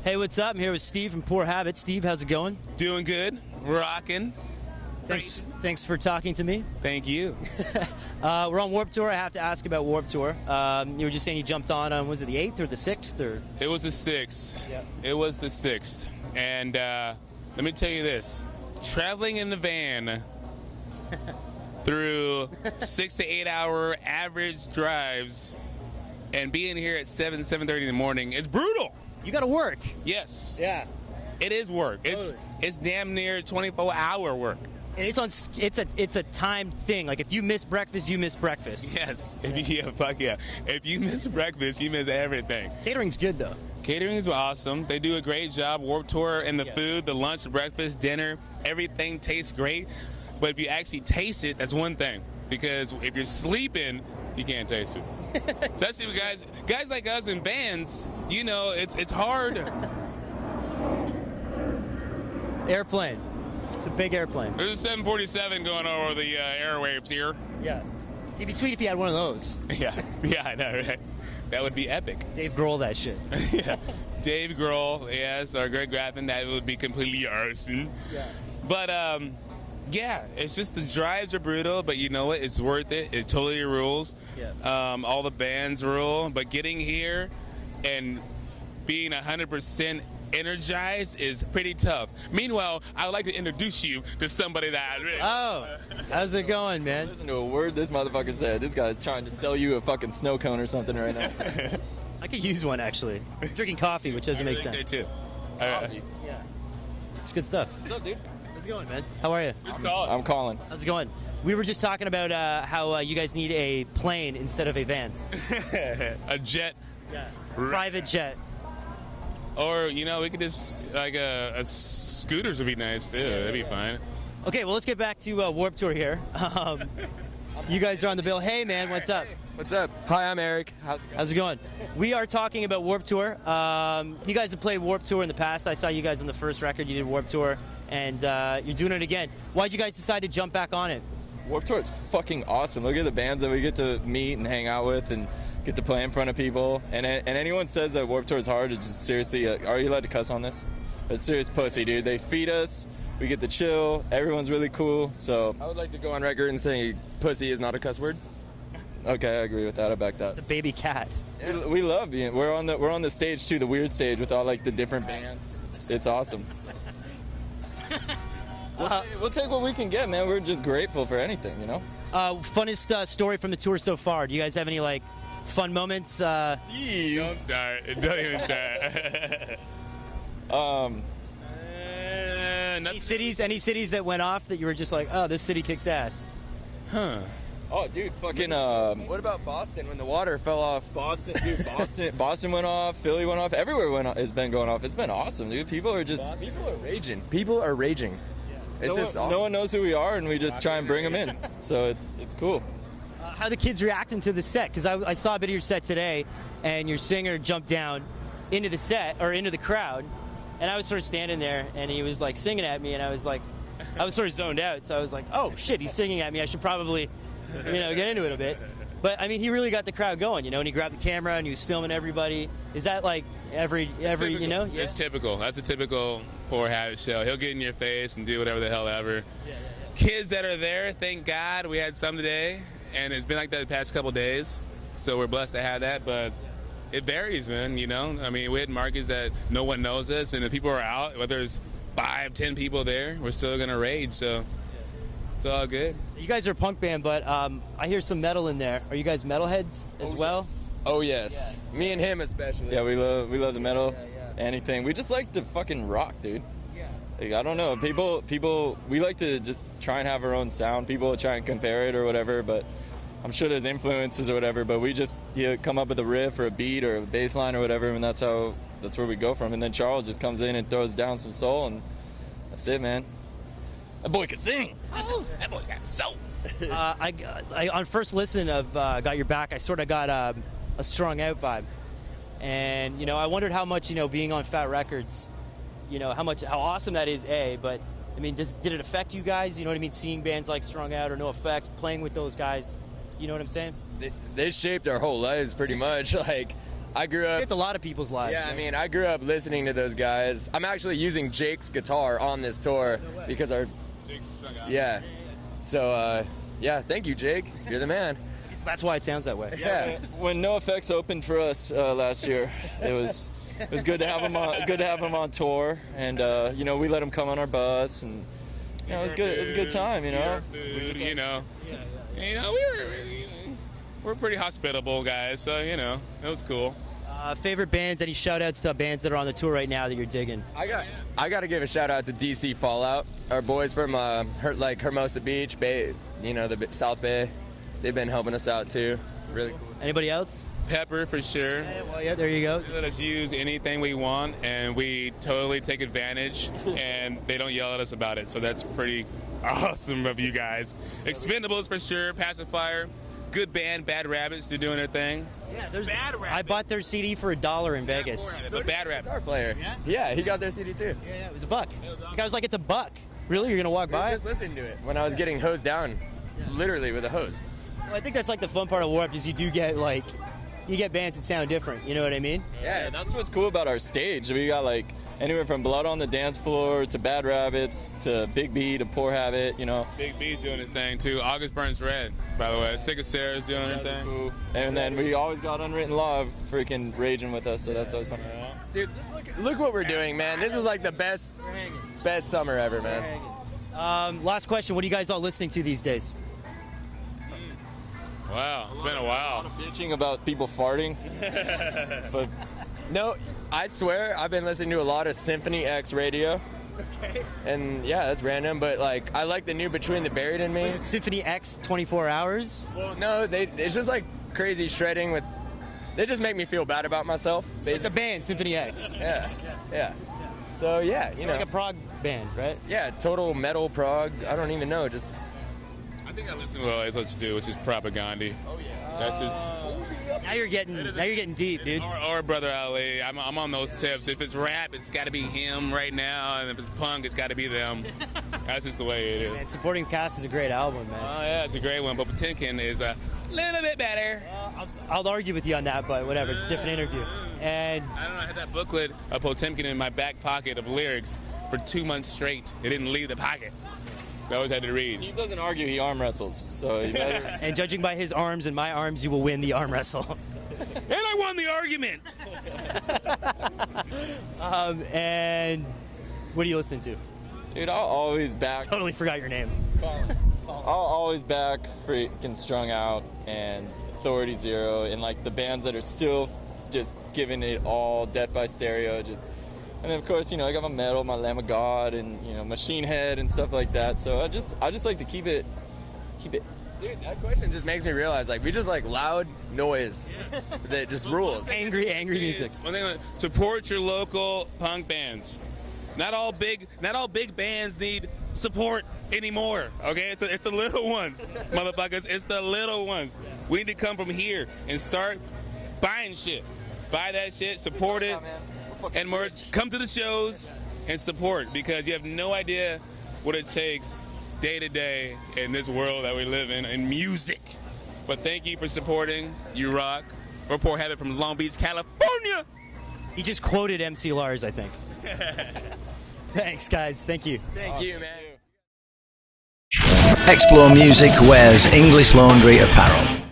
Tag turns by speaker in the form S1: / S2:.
S1: Hey, what's up? I'm here with Steve from Poor Habits. Steve, how's it going?
S2: Doing good. Rocking.
S1: Thanks for talking to me.
S2: Thank you.
S1: We're on Warped Tour. I have to ask about Warped Tour. You were just saying you jumped on, was it the 8th or the 6th? Or?
S2: It was the 6th.
S1: Yeah.
S2: It was the 6th. And let me tell you this. Traveling in the van through 6 to 8 hour average drives and being here at 7:30 in the morning is brutal.
S1: You got to work.
S2: Yes.
S1: Yeah.
S2: It is work. It's damn near 24-hour work.
S1: And it's a timed thing. Like if you miss breakfast, you miss breakfast.
S2: Yes. If you miss breakfast, you miss everything.
S1: Catering's good though.
S2: Catering is awesome. They do a great job. Warped Tour and the food, the lunch, the breakfast, dinner, everything tastes great. But if you actually taste it, that's one thing. Because if you're sleeping, you can't taste it. Especially with guys like us in vans, you know, it's hard.
S1: Airplane. It's a big airplane.
S2: There's a 747 going over the airwaves here.
S1: Yeah. See, it'd be sweet if you had one of those.
S2: Yeah, I know, right? That would be epic.
S1: Dave Grohl that shit.
S2: Yeah. Dave Grohl, yes, our great graphing, that would be completely arson.
S1: Yeah.
S2: But, yeah, it's just the drives are brutal, but you know what? It's worth it. It totally rules.
S1: Yeah.
S2: All the bands rule, but getting here and being 100% energized is pretty tough. Meanwhile, I would like to introduce you to somebody that...
S1: Oh, how's it going, man?
S3: Listen to a word this motherfucker said. This guy's trying to sell you a fucking snow cone or something right now.
S1: I could use one, actually. I'm drinking coffee, which doesn't make sense.
S2: Too.
S3: Coffee.
S1: Yeah. It's good stuff.
S3: What's up, dude?
S1: How's it going, man? How are you?
S2: Who's calling?
S3: I'm Colin.
S1: How's it going? We were just talking about how you guys need a plane instead of a van.
S2: A jet.
S1: Yeah. Private jet.
S2: Or, you know, we could just, like, a scooters would be nice, too. That'd be fine.
S1: Okay, well, let's get back to Warped Tour here. You guys are on the bill. Hey, man, what's up?
S3: What's up? Hi, I'm Eric.
S1: How's it going? We are talking about Warped Tour. You guys have played Warped Tour in the past. I saw you guys on the first record. You did Warped Tour, and you're doing it again. Why'd you guys decide to jump back on it?
S3: Warped Tour is fucking awesome. Look at the bands that we get to meet and hang out with and get to play in front of people. And anyone says that Warped Tour is hard, it's just seriously, are you allowed to cuss on this? It's serious pussy, dude. They feed us. We get to chill. Everyone's really cool. So I would like to go on record and say pussy is not a cuss word. Okay, I agree with that. I back that.
S1: It's a baby cat.
S3: We love being. We're on the stage too, the weird stage with all like the different bands. It's awesome. We'll take what we can get, man. We're just grateful for anything, you know.
S1: Funnest story from the tour so far. Do you guys have any like fun moments?
S2: Don't start. Don't even start.
S1: Any cities that went off that you were just like, oh, this city kicks ass?
S2: Huh.
S3: Oh, dude, fucking. What about Boston when the water fell off? Boston went off. Philly went off. Everywhere has been going off. It's been awesome, dude. People are raging. People are raging. It's awesome. No one knows who we are, and we just try and bring them in. So it's cool.
S1: How the kids reacting to the set? Because I saw a bit of your set today, and your singer jumped down into the set or into the crowd, and I was sort of standing there, and he was like singing at me, and I was sort of zoned out. So I was like, oh shit, he's singing at me. I should probably, get into it a bit. But I mean, he really got the crowd going, and he grabbed the camera and he was filming everybody. Is that like every
S2: Yeah.
S1: It's
S2: typical. That's a typical Poor Habit show. He'll get in your face and do whatever the hell ever. Kids that are there, thank God we had some today, and it's been like that the past couple days. So we're blessed to have that, but it varies, man. I mean, we had markets that no one knows us, and if people are out, whether there's 5, 10 people there, we're still gonna rage. So. It's all good.
S1: You guys are a punk band, but I hear some metal in there. Are you guys metalheads as well?
S3: Yes. Oh yes, yeah. Me and him especially. Yeah, we love the metal. Yeah. Anything. We just like to fucking rock, dude. Yeah. Like, I don't know. People. We like to just try and have our own sound. People try and compare it or whatever, but I'm sure there's influences or whatever. But we just come up with a riff or a beat or a bass line or whatever, and that's where we go from. And then Charles just comes in and throws down some soul, and that's it, man. That boy can sing.
S2: Oh, that boy got soul.
S1: I on first listen of Got Your Back, I sort of got a strung out vibe, and I wondered how much being on Fat Records, how awesome that is. But I mean, did it affect you guys? You know what I mean? Seeing bands like Strung Out or No Effects, playing with those guys, you know what I'm saying?
S3: They shaped our whole lives pretty much. Like, I grew up.
S1: Shaped a lot of people's lives.
S3: Yeah,
S1: man.
S3: I mean, I grew up listening to those guys. I'm actually using Jake's guitar on this tour because our. Yeah. So, yeah, thank you, Jake. You're the man.
S1: That's why it sounds that way.
S3: Yeah.
S4: When No Effects opened for us last year, it was good to have him on tour, and you know, we let him come on our bus, and you know, it was good. It was a good time, you know.
S2: Food, you know, we're pretty hospitable guys, so you know, it was cool.
S1: Favorite bands? Any shout outs to bands that are on the tour right now that you're digging?
S3: I got to give a shout out to DC Fallout, our boys from Hermosa Beach, Bay, you know, the South Bay. They've been helping us out too. Really cool.
S1: Anybody else?
S2: Pepper for sure.
S1: Yeah, there you go.
S2: They let us use anything we want, and we totally take advantage, and they don't yell at us about it. So that's pretty awesome of you guys. Expendables for sure. Pacifier. Good band, Bad Rabbits. They're doing their thing.
S1: Yeah, there's Bad Rabbits. I bought their CD for $1 in Vegas.
S2: So Bad Rabbits.
S3: Guitar player. Yeah, he got their CD too.
S1: Yeah, it was $1. The guy was like, "It's $1." Really? You're gonna walk by?
S3: Just listening to it when I was getting hosed down, literally with a hose.
S1: Well, I think that's like the fun part of Warped is you do get like, you get bands that sound different. You know what I mean?
S3: Yeah,
S4: That's what's cool about our stage. We got like anywhere from Blood on the Dance Floor to Bad Rabbits to Big B to Poor Habit, you know.
S2: Big B's doing his thing too. August Burns Red, by the way. Sick of Sarah's doing her thing.
S4: Cool. And then we always got Unwritten Law freaking raging with us, so that's always fun.
S3: dude, just look what we're doing, man. This is like the best summer ever, man.
S1: Last question. What are you guys all listening to these days?
S2: Wow, it's been a while.
S4: Bitching about people farting, but
S3: No, I swear I've been listening to a lot of Symphony X radio.
S1: Okay.
S3: And yeah, that's random, but like I like the new Between the Buried and Me.
S1: Symphony X 24 Hours?
S3: Well, no, it's just like crazy shredding with. They just make me feel bad about myself.
S1: It's a band, Symphony X.
S3: Yeah. So yeah, you know.
S1: Like a prog band, right?
S3: Yeah, total metal prog. I don't even know. Just.
S2: I think I listen to what I always listen to, which is Propaganda. Oh yeah. That's just.
S1: Now you're getting deep, dude.
S2: Or Brother Ali. I'm on those tips. If it's rap, it's got to be him right now, and if it's punk, it's got to be them. That's just the way it is.
S1: Man, Supporting Cast is a great album, man.
S2: Oh yeah, it's a great one. But Potemkin is a little bit better.
S1: I'll argue with you on that, but whatever. It's a different interview. And
S2: I don't know. I had that booklet of Potemkin in my back pocket of lyrics for 2 months straight. It didn't leave the pocket. I always had to read.
S4: he doesn't argue, he arm wrestles, so you better.
S1: and judging by his arms and my arms, you will win the arm wrestle.
S2: And I won the argument.
S1: And what are you listening to?
S4: Dude, I'll always back.
S1: Totally forgot your name.
S4: Colin. I'll always back freaking Strung Out and Authority Zero and like the bands that are still just giving it all. Death by Stereo, just. And then of course, you know, I got my metal, my Lamb of God, and you know, Machine Head and stuff like that. So I just like to keep it.
S3: Dude, that question just makes me realize, like, we just like loud noise that just rules.
S1: Angry music.
S2: One thing, support your local punk bands. Not all big bands need support anymore. Okay, it's the little ones, motherfuckers. It's the little ones. We need to come from here and start buying shit. Buy that shit, support it, and merch. Come to the shows and support, because you have no idea what it takes day to day in this world that we live in music. But thank you for supporting. You rock. We're Poor Habit from Long Beach, California.
S1: He just quoted MC Lars, I think. Thanks, guys. Thank you.
S3: Thank you, man.
S5: Explore Music wears English Laundry apparel.